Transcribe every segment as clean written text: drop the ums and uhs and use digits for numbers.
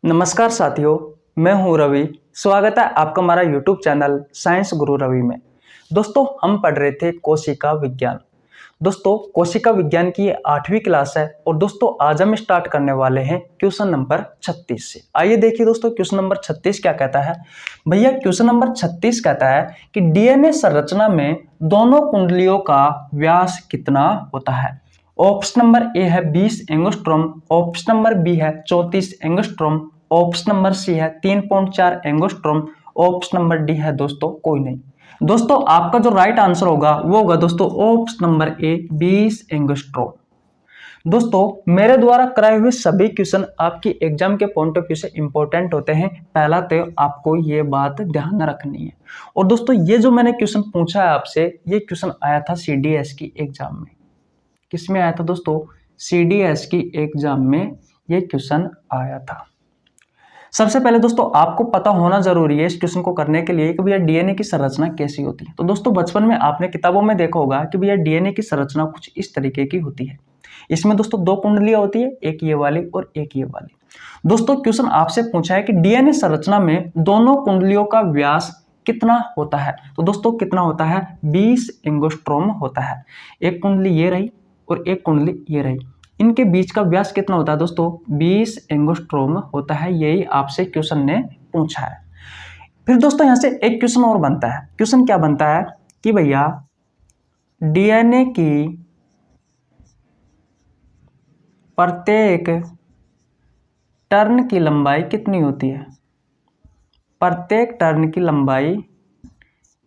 नमस्कार साथियों, मैं हूं रवि। स्वागत है आपका हमारा YouTube चैनल साइंस गुरु रवि में। दोस्तों, हम पढ़ रहे थे कोशिका विज्ञान। दोस्तों, कोशिका विज्ञान की ये 8वीं क्लास है और दोस्तों आज हम स्टार्ट करने वाले हैं क्वेश्चन नंबर 36 से। आइए देखिए दोस्तों, क्वेश्चन नंबर 36 क्या कहता है। भैया क्वेश्चन नंबर 36 कहता है कि डीएनए संरचना में दोनों कुंडलियों का व्यास कितना होता है। ऑप्शन नंबर ए है 20 एंगस्ट्रॉम, ऑप्शन नंबर बी है 34 एंगस्ट्रॉम, ऑप्शन नंबर सी है 3.4 एंगस्ट्रॉम, ऑप्शन नंबर डी है दोस्तों कोई नहीं। दोस्तों आपका जो राइट आंसर होगा वो होगा दोस्तों ऑप्शन नंबर ए 20 एंगस्ट्रॉम। दोस्तों मेरे द्वारा कराए हुए सभी क्वेश्चन आपकी एग्जाम के पॉइंट ऑफ व्यू से इंपॉर्टेंट होते हैं। पहला तो आपको ये बात ध्यान रखनी है। और दोस्तों ये जो मैंने क्वेश्चन पूछा है आपसे, ये क्वेश्चन आया था सीडीएस की एग्जाम में। किस में आया था दोस्तों? सीडीएस की एग्जाम में ये क्वेश्चन आया था। सबसे पहले दोस्तों आपको पता होना जरूरी है इस क्वेश्चन को करने के लिए कि भैया डीएनए की संरचना कैसी होती है। तो दोस्तों बचपन में आपने किताबों में देखा होगा कि भैया डीएनए की संरचना कुछ इस तरीके की होती है। इसमें दोस्तों दो कुंडलियां होती है, एक ये वाली और एक ये वाली। दोस्तों क्वेश्चन आपसे पूछा है कि डीएनए संरचना में दोनों कुंडलियों का व्यास कितना होता है। तो दोस्तों कितना होता है? 20 एंगस्ट्रॉम होता है। एक कुंडली ये रही और एक कुंडली ये रही, इनके बीच का व्यास कितना होता है दोस्तों? 20 एंगस्ट्रॉम होता है। यही आपसे क्वेश्चन ने पूछा है। फिर दोस्तों यहां से एक क्वेश्चन और बनता है। क्वेश्चन क्या बनता है कि भैया डीएनए की प्रत्येक टर्न की लंबाई कितनी होती है? प्रत्येक टर्न की लंबाई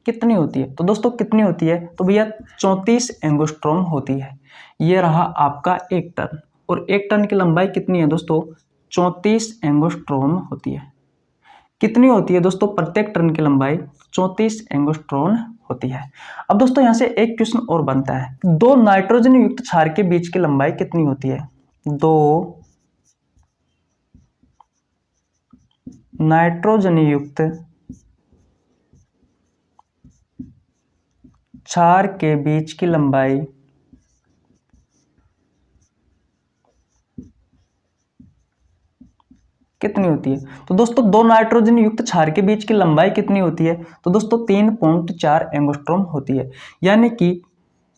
कितनी होती है? तो दोस्तों कितनी होती है? तो भैया 34 एंगस्ट्रॉम होती है। ये रहा आपका एक टर्न, और एक टर्न की लंबाई कितनी है दोस्तों? 34 एंगस्ट्रॉम होती है। कितनी होती है दोस्तों प्रत्येक टर्न की लंबाई? 34 एंगस्ट्रॉम होती है। अब दोस्तों यहां से एक क्वेश्चन और बनता है, दो नाइट्रोजन युक्त क्षार के बीच की लंबाई कितनी होती है? दो नाइट्रोजन युक्त क्षार के बीच की लंबाई कितनी होती है? तो दोस्तों दो नाइट्रोजन युक्त क्षार के बीच की लंबाई कितनी होती है? तो दोस्तों 3.4 एंगस्ट्रॉम होती है। यानी कि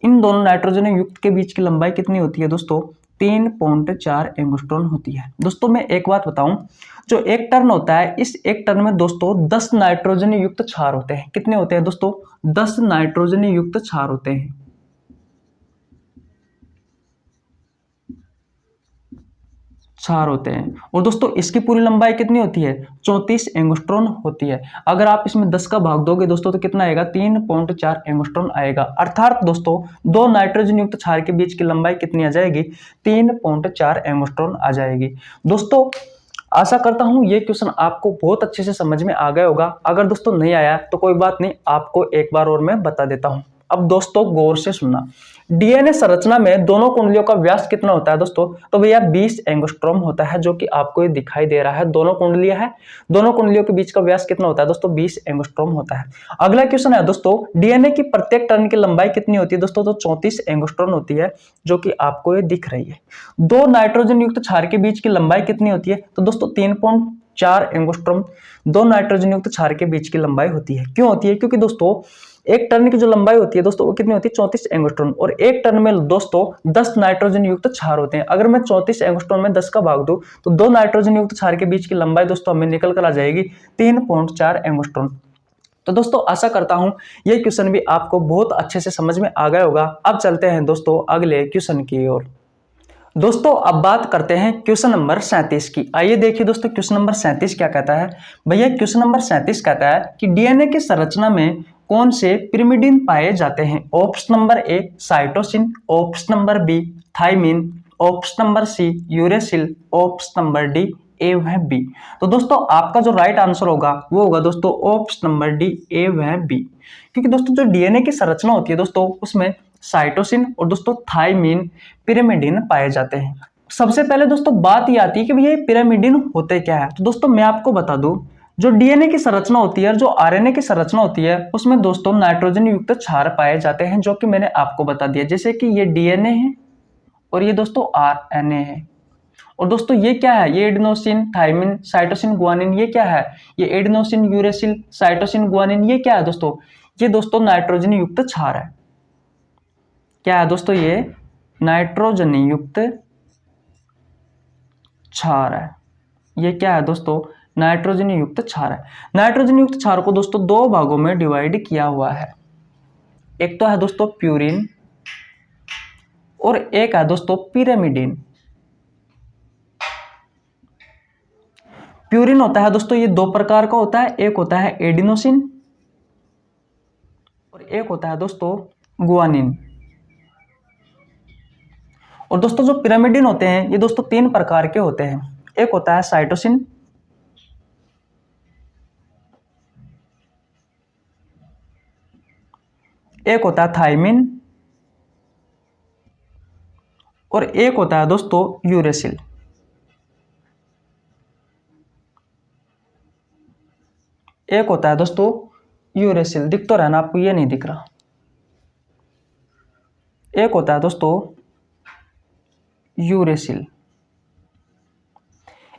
इन दोनों नाइट्रोजन युक्त के बीच की लंबाई कितनी होती है दोस्तों? 3.4 एंगस्ट्रॉम होती है। दोस्तों मैं एक बात बताऊं, जो एक टर्न होता है, इस एक टर्न में दोस्तों 10 नाइट्रोजन युक्त क्षार होते हैं। कितने होते हैं दोस्तों? 10 नाइट्रोजन युक्त क्षार होते हैं। क्षार होते हैं। और दोस्तों इसकी पूरी लंबाई कितनी होती है? 34 एंगस्ट्रॉम होती है। अगर आप इसमें 10 का भाग दोगे दोस्तों तो कितना आएगा? 3.4 एंगस्ट्रॉम आएगा। अर्थात दोस्तों दो नाइट्रोजन युक्त क्षार के बीच की लंबाई कितनी आ जाएगी? 3.4 एंगस्ट्रॉम आ जाएगी। दोस्तों आशा करता हूं ये क्वेश्चन आपको बहुत अच्छे से समझ में आ गया होगा। अगर दोस्तों नहीं आया तो कोई बात नहीं, आपको एक बार और मैं बता देता हूं। अब दोस्तों गौर से सुनना, डीएनए संरचना में दोनों कुंडलियों का व्यास कितना होता है दोस्तों? तो भैया 20 एंगस्ट्रॉम होता है, जो कि आपको ये दिखाई दे रहा है। दोनों कुंडलियां हैं, दोनों कुंडलियों के बीच का व्यास कितना होता है दोस्तों? 20 एंगस्ट्रॉम होता है। अगला क्वेश्चन है दोस्तों, डीएनए की प्रत्येक टर्न की लंबाई कितनी होती है दोस्तों? तो 34 एंगस्ट्रॉम होती है, जो कि आपको ये दिख रही है। दो नाइट्रोजन युक्त क्षार के बीच की लंबाई कितनी होती है? तो दोस्तों 3.4 एंगस्ट्रॉम दो नाइट्रोजन युक्त क्षार के बीच की लंबाई होती है। क्यों होती है? क्योंकि दोस्तों एक टर्न की जो लंबाई होती है दोस्तों वो कितनी होती है? 34 एंगस्ट्रॉम। और एक टर्न में दोस्तों 10 नाइट्रोजन युक्त क्षार होते हैं। अगर मैं 34 एंगस्ट्रॉम में 10 का भाग दूं तो दो नाइट्रोजन युक्त क्षार के बीच की लंबाई दोस्तों हमें निकल कर आ जाएगी 3.4 एंगस्ट्रॉम। तो दोस्तों आशा करता हूं ये क्वेश्चन भी आपको बहुत अच्छे से समझ में आ गया होगा। अब चलते हैं दोस्तों अगले क्वेश्चन की ओर। दोस्तों अब बात करते हैं क्वेश्चन नंबर 37 की। आइए देखिए दोस्तों क्वेश्चन नंबर 37 क्या कहता है। भैया क्वेश्चन नंबर 37 कहता है कि डीएनए की संरचना में कौन से पिरिमिडिन पाए जाते हैं? Option number A cytosine, option number B thymine, option number C uracil, option number D A व बी। तो दोस्तों आपका जो राइट आंसर होगा वो होगा दोस्तों ऑप्शन नंबर डी ए व बी। क्योंकि दोस्तों जो डीएनए की संरचना होती है दोस्तों उसमें साइटोसिन और दोस्तों थाइमिन पिरिमिडिन पाए जाते हैं। सबसे पहले दोस्तों बात ये आती है कि भैया पिरिमिडिन होते क्या है। तो दोस्तों मैं आपको बता दूं, जो डीएनए की संरचना होती है और जो आरएनए की संरचना होती है उसमें दोस्तों नाइट्रोजन युक्त क्षार पाए जाते हैं, जो कि मैंने आपको बता दिया। जैसे कि ये डीएनए है और ये दोस्तों आरएनए है। और दोस्तों ये क्या है, ये एडेनोसिन, थाइमिन, साइटोसिन, गुआनिन, ये क्या है, ये एडेनोसिन, यूरेसिल, साइटोसिन, गुआनिन, ये क्या है दोस्तों, ये दोस्तों नाइट्रोजन युक्त क्षार है। क्या है दोस्तों, ये नाइट्रोजन युक्त क्षार है। ये क्या है दोस्तों, नाइट्रोजन युक्त क्षार है। नाइट्रोजन युक्त क्षार को दोस्तों दो भागों में डिवाइड किया हुआ है। एक तो है दोस्तों प्यूरिन और एक है दोस्तों पिरामिडिन। प्यूरिन होता है दोस्तों, ये दो प्रकार का होता है, एक होता है एडिनोसिन और एक होता है दोस्तों गुआनिन। और दोस्तों जो पिरामिडिन होते हैं ये दोस्तों तीन प्रकार के होते हैं, एक होता है साइटोसिन, एक होता है थाइमिन और एक होता है दोस्तों यूरेसिल। एक होता है दोस्तों यूरेसिल, दिख तो रहना आपको, ये नहीं दिख रहा। एक होता है दोस्तों यूरेसिल।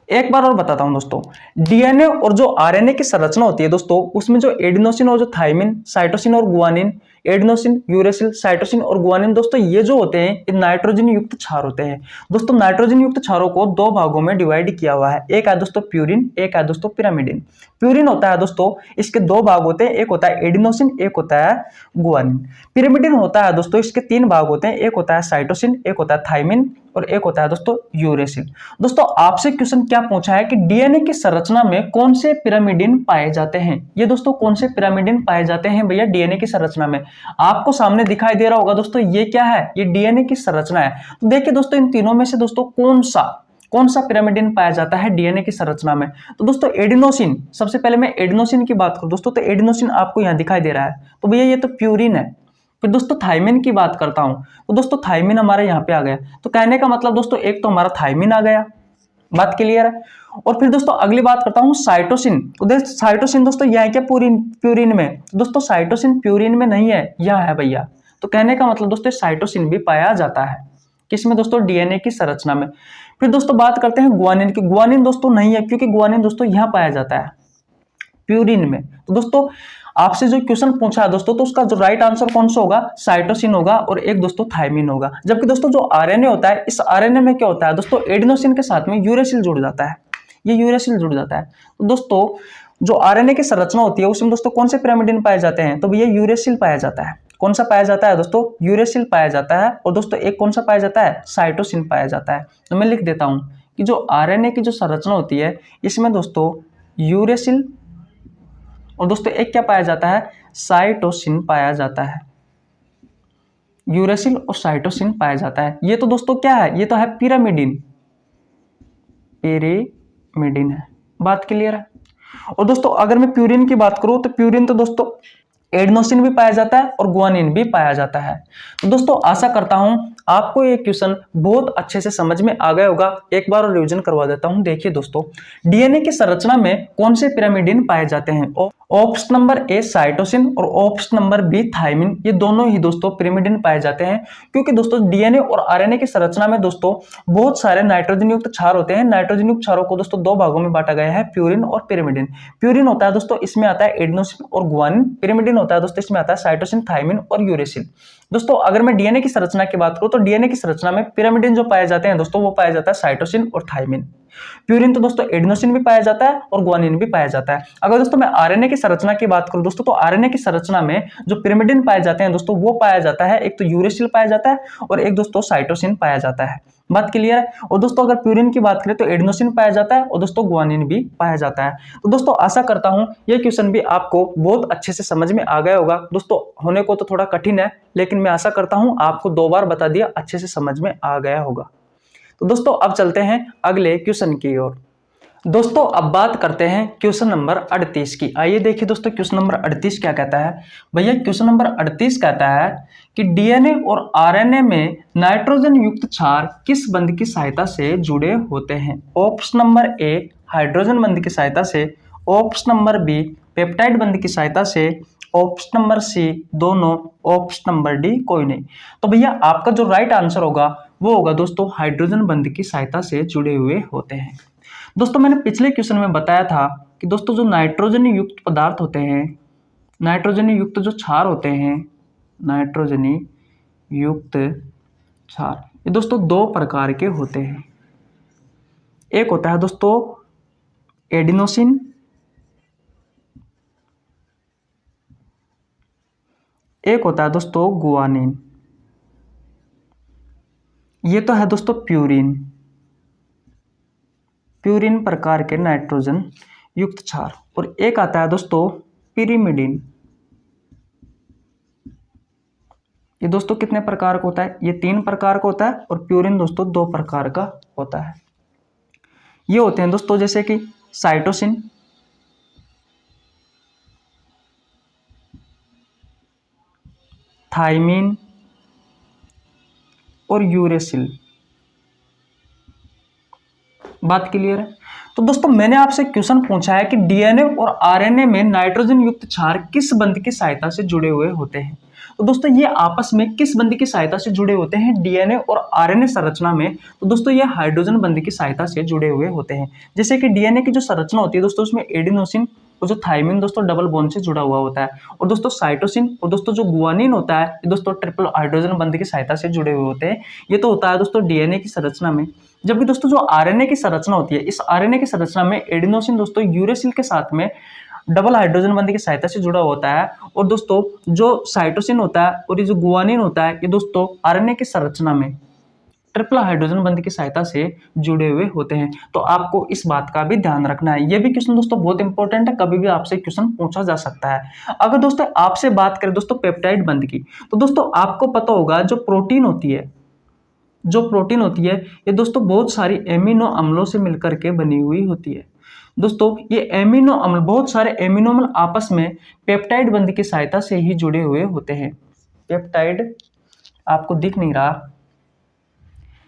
एक बार और बताता हूं दोस्तों, डीएनए और जो आरएनए की संरचना होती है दोस्तों, उसमें जो एडिनोसिन और जो थाइमिन, साइटोसिन और गुआनिन, एडिनोसिन, यूरेसिल, साइटोसिन और गुआनिन दोस्तों ये जो होते हैं ये नाइट्रोजन युक्त क्षार होते हैं। दोस्तों नाइट्रोजन युक्त क्षारों को दो भागों में डिवाइड किया हुआ है, एक है दोस्तों प्यूरिन, एक है दोस्तों पिरामिडिन। प्यूरिन होता है दोस्तों, इसके दो भाग होते हैं, एक होता है एडिनोसिन, एक होता है गुआनिन। पिरामिडिन होता है दोस्तों, इसके तीन भाग होते हैं, एक होता है साइटोसिन, एक होता है थाइमिन और एक होता है दोस्तों यूरेसिल। दोस्तों आपसे क्वेश्चन क्या पूछा है कि डीएनए की संरचना में कौन से पिरामिडिन पाए जाते हैं। ये दोस्तों कौन से पिरामिडिन पाए जाते हैं भैया डीएनए की संरचना में, आपको सामने दिखाई दे रहा होगा दोस्तों, ये क्या है, ये डीएनए की संरचना है। तो देखिए दोस्तों इन तीनों में से दोस्तों कौन सा पिरामिडिन पाया जाता है डीएनए की संरचना में। तो दोस्तों एडिनोसिन, सबसे पहले मैं एडिनोसिन की बात करूं दोस्तों, तो एडिनोसिन आपको यहां दिखाई दे रहा है, तो भैया ये तो प्यूरिन है। फिर दोस्तों थाइमिन की बात करता हूं, तो दोस्तों थाइमिन हमारे यहाँ पे आ गया। तो कहने का मतलब दोस्तों एक तो हमारा थाइमिन आ गया, बात क्लियर है। और फिर दोस्तों अगली बात करता हूं साइटोसिन। तो साइटोसिन दोस्तों यह है क्या, प्यूरिन में। तो दोस्तों साइटोसिन प्यूरिन में नहीं है, यह है भैया। तो कहने का मतलब दोस्तों साइटोसिन भी पाया जाता है, किसमें दोस्तों, डीएनए की संरचना में। फिर दोस्तों बात करते हैं गुआनिन की। गुआनिन दोस्तों नहीं है, क्योंकि गुआनिन दोस्तों यहां पाया जाता है प्यूरिन में। तो दोस्तों आपसे जो क्वेश्चन पूछा है दोस्तों, तो उसका जो राइट आंसर कौन सा होगा, साइटोसिन होगा और एक दोस्तों थाइमिन होगा। जबकि दोस्तों जो आरएनए होता है, इस आरएनए में क्या होता है दोस्तों, एडिनोसिन के साथ में यूरेसिल जुड़ जाता है, ये यूरेसिल जुड़ जाता है। तो दोस्तों जो आरएनए की संरचना होती है उसमें दोस्तों कौन से पिरामिडिन पाए जाते हैं, तो भैया यूरेसिल पाया जाता है। कौन सा पाया जाता है दोस्तों, यूरेसिल पाया जाता है। और दोस्तों एक कौन सा पाया जाता है, साइटोसिन पाया जाता है। तो मैं लिख देता हूं कि जो आरएनए की जो संरचना होती है इसमें दोस्तों यूरेसिल और दोस्तों एक क्या पाया जाता है, साइटोसिन पाया जाता है। यूरेसिल और साइटोसिन पाया जाता है। ये तो दोस्तों क्या है, ये तो है पिरामिडिन, पिरामिडिन है, बात क्लियर है। और दोस्तों अगर मैं प्यूरिन की बात करूं, तो प्यूरिन तो दोस्तों एडिनोसिन भी पाया जाता है और गुआनिन भी पाया जाता है। तो दोस्तों आशा करता हूं आपको ये क्वेश्चन बहुत अच्छे से समझ में आ गया होगा। एक बार और रिवीजन करवा देता हूं। देखिए दोस्तों, डीएनए की संरचना में कौन से पिरामिडिन पाए जाते हैं, ऑप्शन नंबर ए साइटोसिन और ऑप्शन नंबर बी थाइमिन, ये दोनों ही दोस्तों पिरामिडिन पाए जाते हैं। क्योंकि दोस्तों डीएनए और आरएनए की संरचना में दोस्तों बहुत सारे नाइट्रोजन युक्त क्षार होते हैं। नाइट्रोजन युक्त क्षारों को दोस्तों दो भागों में बांटा गया है, प्यूरिन और पिरामिडिन। प्यूरिन होता है दोस्तों, इसमें आता है एडिनोसिन और गुआनिन। पिरामिडिन होता है दोस्तों, इसमें आता है साइटोसिन, थाइमिन और यूरेसिल। दोस्तों अगर मैं डीएनए की संरचना की बात करूं, तो डीएनए की संरचना में पिरामिडिन जो पाए जाते हैं दोस्तों, वो पाया जाता है साइटोसिन और थाइमिन। प्यूरिन तो दोस्तों एडिनोसिन भी पाया जाता है और गुआनिन भी पाया जाता है। अगर दोस्तों मैं आरएनए की संरचना की बात करूं दोस्तों, तो आरएनए की संरचना में जो पिरामिडिन पाए जाते हैं दोस्तों, वो पाया जाता है, एक तो यूरेसिल पाया जाता है और एक दोस्तों साइटोसिन पाया जाता है। बात क्लियर है। और दोस्तों अगर प्यूरिन की बात करें तो एडिनोसिन पाया जाता है और दोस्तों गुआनिन भी पाया जाता है। तो दोस्तों आशा करता हूं यह क्वेश्चन भी आपको बहुत अच्छे से समझ में आ गया होगा। दोस्तों होने को तो थोड़ा कठिन है, लेकिन मैं आशा करता हूं आपको दो बार बता दिया, अच्छे से समझ में आ गया होगा। तो दोस्तों अब चलते हैं अगले क्वेश्चन की ओर। दोस्तों अब बात करते हैं क्वेश्चन नंबर 38 की। आइए देखिए दोस्तों क्वेश्चन नंबर 38 क्या कहता है। भैया क्वेश्चन नंबर 38 कहता है कि डीएनए और आरएनए में नाइट्रोजन युक्त क्षार किस बंध की सहायता से जुड़े होते हैं। ऑप्शन नंबर ए हाइड्रोजन बंध की सहायता से, ऑप्शन नंबर बी पेप्टाइड बंध की सहायता से, ऑप्शन नंबर सी दोनों, ऑप्शन नंबर डी कोई नहीं। तो भैया आपका जो राइट आंसर होगा वो होगा दोस्तों हाइड्रोजन बंध की सहायता से जुड़े हुए होते हैं। दोस्तों मैंने पिछले क्वेश्चन में बताया था कि दोस्तों जो नाइट्रोजन युक्त पदार्थ होते हैं, नाइट्रोजन युक्त जो क्षार होते हैं, नाइट्रोजनी युक्त क्षार, ये दोस्तों दो प्रकार के होते हैं। एक होता है दोस्तों एडिनोसिन, एक होता है दोस्तों गुआनिन। ये तो है दोस्तों प्यूरिन, प्यूरिन प्रकार के नाइट्रोजन युक्त क्षार। और एक आता है दोस्तों पिरिमिडिन। ये दोस्तों कितने प्रकार का होता है? ये 3 प्रकार का होता है और प्यूरिन दोस्तों 2 प्रकार का होता है। ये होते हैं दोस्तों जैसे कि साइटोसिन, थाइमिन और यूरेसिल। बात क्लियर है? तो दोस्तों मैंने आपसे क्वेश्चन पूछा है कि डीएनए और आरएनए में नाइट्रोजन युक्त क्षार किस बंध की सहायता से जुड़े हुए होते हैं। तो दोस्तों ये आपस में किस बंध की सहायता से जुड़े होते हैं डीएनए और आरएनए संरचना में? तो दोस्तों ये हाइड्रोजन बंध की सहायता से जुड़े हुए होते हैं। जैसे कि डीएनए की जो संरचना होती है दोस्तों, उसमें एडिनोसिन और जो थाइमिन दोस्तों डबल बॉन्ड से जुड़ा हुआ होता है, और दोस्तों साइटोसिन और दोस्तों जो गुआनिन होता है ये दोस्तों ट्रिपल हाइड्रोजन बंध की सहायता से जुड़े हुए होते हैं। ये तो होता है दोस्तों डीएनए की संरचना में। जबकि दोस्तों जो आरएनए की संरचना होती है, इस आरएनए की संरचना में एडिनोसिन दोस्तों यूरेसिल के साथ में डबल हाइड्रोजन बंध की सहायता से जुड़ा होता है, और दोस्तों जो साइटोसिन होता है और ये जो गुआनिन होता है ये दोस्तों आरएनए की संरचना में ट्रिपल हाइड्रोजन बंध की सहायता से जुड़े हुए होते हैं। तो आपको इस बात का भी ध्यान रखना है। ये भी क्वेश्चन दोस्तों बहुत इंपॉर्टेंट है, कभी भी आपसे क्वेश्चन पूछा जा सकता है। अगर दोस्तों आपसे बात करें दोस्तों पेप्टाइड बंध की, तो दोस्तों आपको पता होगा जो प्रोटीन होती है, जो प्रोटीन होती है ये दोस्तों बहुत सारी एमिनो अम्लों से मिलकर के बनी हुई होती है। दोस्तों ये एमिनो अम्ल, बहुत सारे एमिनो अम्ल आपस में पेप्टाइड बंध की सहायता से ही जुड़े हुए होते हैं। पेप्टाइड आपको दिख नहीं रहा,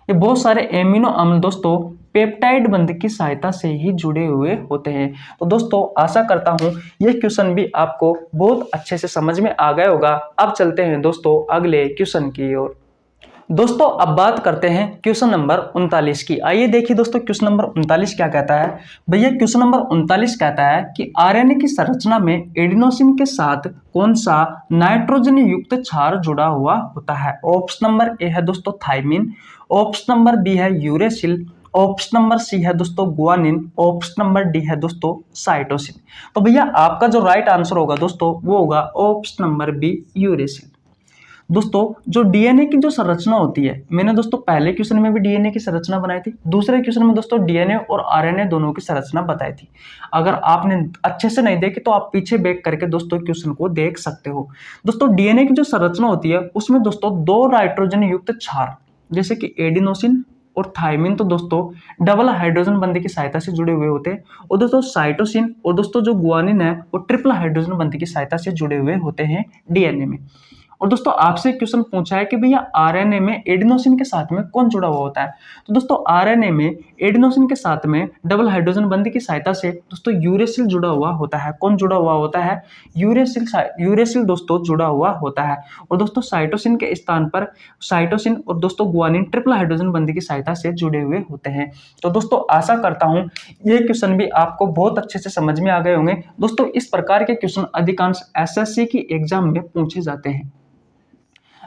ये बहुत सारे एमिनो अम्ल दोस्तों पेप्टाइड बंध की सहायता से ही जुड़े हुए होते हैं। तो दोस्तों आशा करता हूं ये क्वेश्चन भी आपको बहुत अच्छे से समझ में आ गया होगा। अब चलते हैं दोस्तों अगले क्वेश्चन की ओर। दोस्तों अब बात करते हैं क्वेश्चन नंबर 39 की। आइए देखिए दोस्तों क्वेश्चन नंबर 39 क्या कहता है। भैया क्वेश्चन नंबर 39 कहता है कि आरएनए की संरचना में एडिनोसिन के साथ कौन सा नाइट्रोजन युक्त क्षार जुड़ा हुआ होता है। ऑप्शन नंबर ए है दोस्तों थाइमिन, ऑप्शन नंबर बी है यूरेसिल, ऑप्शन नंबर सी है दोस्तों गुआनिन, ऑप्शन नंबर डी है दोस्तों साइटोसिन। तो भैया आपका जो राइट आंसर होगा दोस्तों वो होगा ऑप्शन नंबर बी यूरेसिल। दोस्तों जो डीएनए की जो संरचना होती है, मैंने दोस्तों पहले क्वेश्चन में भी डीएनए की संरचना बनाई थी, दूसरे क्वेश्चन में दोस्तों डीएनए और आरएनए दोनों की संरचना बताई थी। अगर आपने अच्छे से नहीं देखी तो आप पीछे बैक करके दोस्तों क्वेश्चन को देख सकते हो। दोस्तों डीएनए की जो संरचना होती है उसमें दोस्तों 2 नाइट्रोजन युक्त क्षार जैसे कि एडिनोसिन और थाइमिन तो दोस्तों डबल हाइड्रोजन बंध की सहायता से जुड़े हुए होते हैं, और दोस्तों साइटोसिन और दोस्तों जो गुआनिन है वो ट्रिपल हाइड्रोजन बंध की सहायता से जुड़े हुए होते हैं डीएनए में। और दोस्तों आपसे क्वेश्चन पूछा है कि भैया आरएनए में एडिनोसिन के साथ में कौन जुड़ा हुआ होता है। तो दोस्तों आरएनए में एडिनोसिन के साथ में डबल हाइड्रोजन बंध की सहायता से दोस्तों यूरेसिल जुड़ा हुआ होता है। कौन जुड़ा हुआ होता है? यूरेसिल दोस्तों जुड़ा हुआ होता है। और दोस्तों साइटोसिन के स्थान पर साइटोसिन और दोस्तों गुआनिन ट्रिपल हाइड्रोजन बंध की सहायता से जुड़े हुए होते हैं। तो दोस्तों आशा करता हूं ये क्वेश्चन भी आपको बहुत अच्छे से समझ में आ गए होंगे। दोस्तों इस प्रकार के क्वेश्चन अधिकांश एसएससी की एग्जाम में पूछे जाते हैं।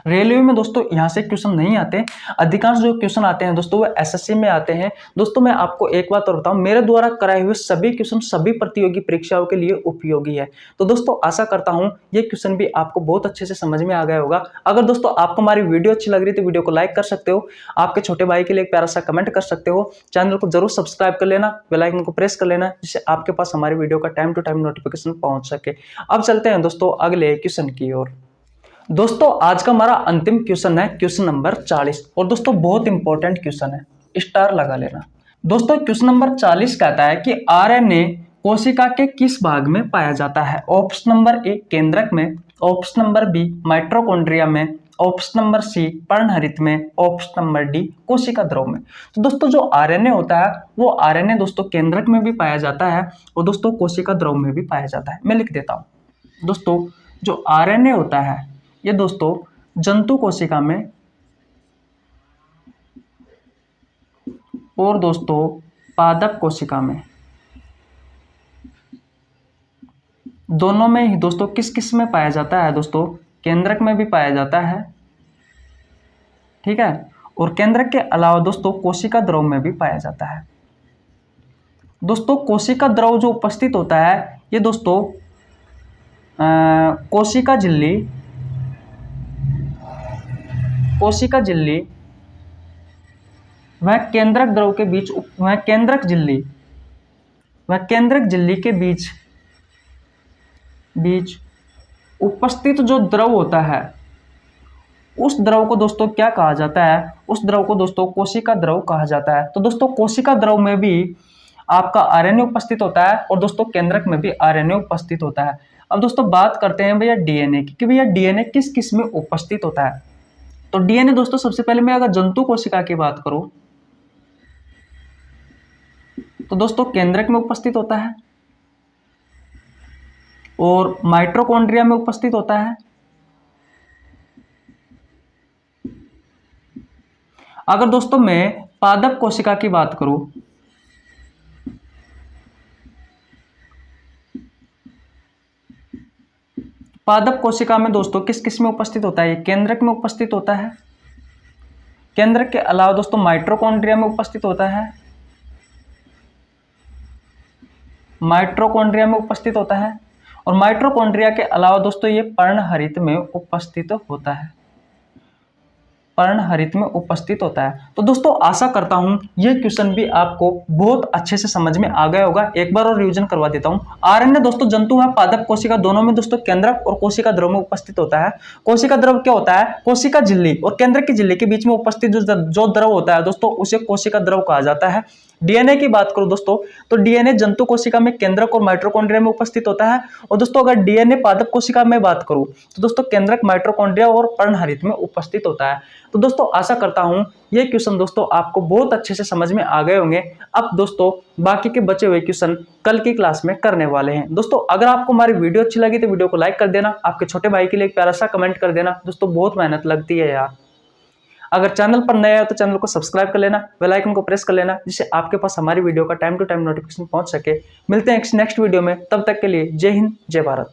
रेलवे में दोस्तों यहाँ से क्वेश्चन नहीं आते, अधिकांश जो क्वेश्चन आते हैं दोस्तों वो एसएससी में आते हैं। दोस्तों मैं आपको एक बात और बताऊं, मेरे द्वारा कराए हुए सभी क्वेश्चन सभी प्रतियोगी परीक्षाओं के लिए उपयोगी है। तो दोस्तों आशा करता हूं ये क्वेश्चन भी आपको बहुत अच्छे से समझ में आ गया होगा। अगर दोस्तों आपको हमारी वीडियो अच्छी लग रही है तो वीडियो को लाइक कर सकते हो, आपके छोटे भाई के लिए एक प्यारा सा कमेंट कर सकते हो, चैनल को जरूर सब्सक्राइब कर लेना, बेल आइकन को प्रेस कर लेना जिससे आपके पास हमारी वीडियो का टाइम टू टाइम नोटिफिकेशन पहुंच सके। अब चलते हैं दोस्तों अगले क्वेश्चन की ओर। दोस्तों आज का हमारा अंतिम क्वेश्चन है क्वेश्चन नंबर 40, और दोस्तों बहुत इंपॉर्टेंट क्वेश्चन है, स्टार लगा लेना। दोस्तों क्वेश्चन नंबर 40 कहता है कि आरएनए कोशिका के किस भाग में पाया जाता है। ऑप्शन नंबर ए केंद्रक में, ऑप्शन नंबर बी माइटोकॉन्ड्रिया में, ऑप्शन नंबर सी पर्णहरित में, ऑप्शन नंबर डी कोशिका द्रव में। तो दोस्तों जो आरएनए होता है वो आरएनए दोस्तों केंद्रक में भी पाया जाता है और दोस्तों कोशिका द्रव में भी पाया जाता है। मैं लिख देता हूं। दोस्तों जो आरएनए होता है ये दोस्तों जंतु कोशिका में और दोस्तों पादप कोशिका में, दोनों में ही दोस्तों किस किस में पाया जाता है दोस्तों, केंद्रक में भी पाया जाता है, ठीक है, और केंद्रक के अलावा दोस्तों कोशिका द्रव में भी पाया जाता है। दोस्तों कोशिका द्रव जो उपस्थित होता है ये दोस्तों कोशिका झिल्ली, कोशिका झिल्ली वह केंद्रक द्रव के बीच, वह केंद्रक झिल्ली, वह केंद्रक झिल्ली के बीच उपस्थित जो द्रव होता है उस द्रव को दोस्तों क्या कहा जाता है, उस द्रव को दोस्तों कोशिका द्रव कहा जाता है। तो दोस्तों कोशिका द्रव में भी आपका आरएनए उपस्थित होता है और दोस्तों केंद्रक में भी आरएनए उपस्थित होता है। अब दोस्तों बात करते हैं भैया डीएनए की, कि भैया डीएनए किस किस में उपस्थित होता है। तो डीएनए दोस्तों सबसे पहले मैं अगर जंतु कोशिका की बात करूं तो दोस्तों केंद्रक में उपस्थित होता है और माइटोकॉन्ड्रिया में उपस्थित होता है। अगर दोस्तों मैं पादप कोशिका की बात करूं पादप कोशिका में दोस्तों किस किस में उपस्थित होता है, ये केंद्रक में उपस्थित होता है, केंद्रक के अलावा दोस्तों माइटोकॉन्ड्रिया में उपस्थित होता है, माइटोकॉन्ड्रिया में उपस्थित होता है और माइटोकॉन्ड्रिया के अलावा दोस्तों ये पर्णहरित में उपस्थित होता है, पर्णहरित में उपस्थित होता है। तो दोस्तों आशा करता हूं ये क्वेश्चन भी आपको बहुत अच्छे से समझ में आ गया होगा। एक बार और रिवीजन करवा देता हूं। आरएनए दोस्तों जंतु है पादप कोशिका दोनों में दोस्तों केंद्रक और कोशिका द्रव में उपस्थित होता है। कोशिका द्रव क्या होता है, कोशिका झिल्ली और केंद्रक की झिल्ली के बीच में उपस्थित जो द्रव होता है दोस्तों उसे कोशिका द्रव कहा जाता है। डीएनए की बात करूं दोस्तों तो डीएनए जंतु कोशिका में केंद्रक और माइटोकॉन्ड्रिया में उपस्थित होता है और दोस्तों अगर डीएनए पादप कोशिका में बात करूं तो दोस्तों केंद्रक, माइटोकॉन्ड्रिया और पर्णहरित में उपस्थित होता है। तो दोस्तों आशा करता हूं ये क्वेश्चन दोस्तों आपको बहुत अच्छे से समझ में आ गए होंगे। अब दोस्तों बाकी के बचे हुए क्वेश्चन कल की क्लास में करने वाले हैं। दोस्तों अगर आपको हमारी वीडियो अच्छी लगी तो वीडियो को लाइक कर देना, आपके छोटे भाई के लिए एक प्यारा सा कमेंट कर देना। दोस्तों बहुत मेहनत लगती है यार। अगर चैनल पर नया है तो चैनल को सब्सक्राइब कर लेना, बेल आइकन को प्रेस कर लेना जिससे आपके पास हमारी वीडियो का टाइम टू टाइम नोटिफिकेशन पहुंच सके। मिलते हैं नेक्स्ट वीडियो में, तब तक के लिए जय हिंद जय भारत।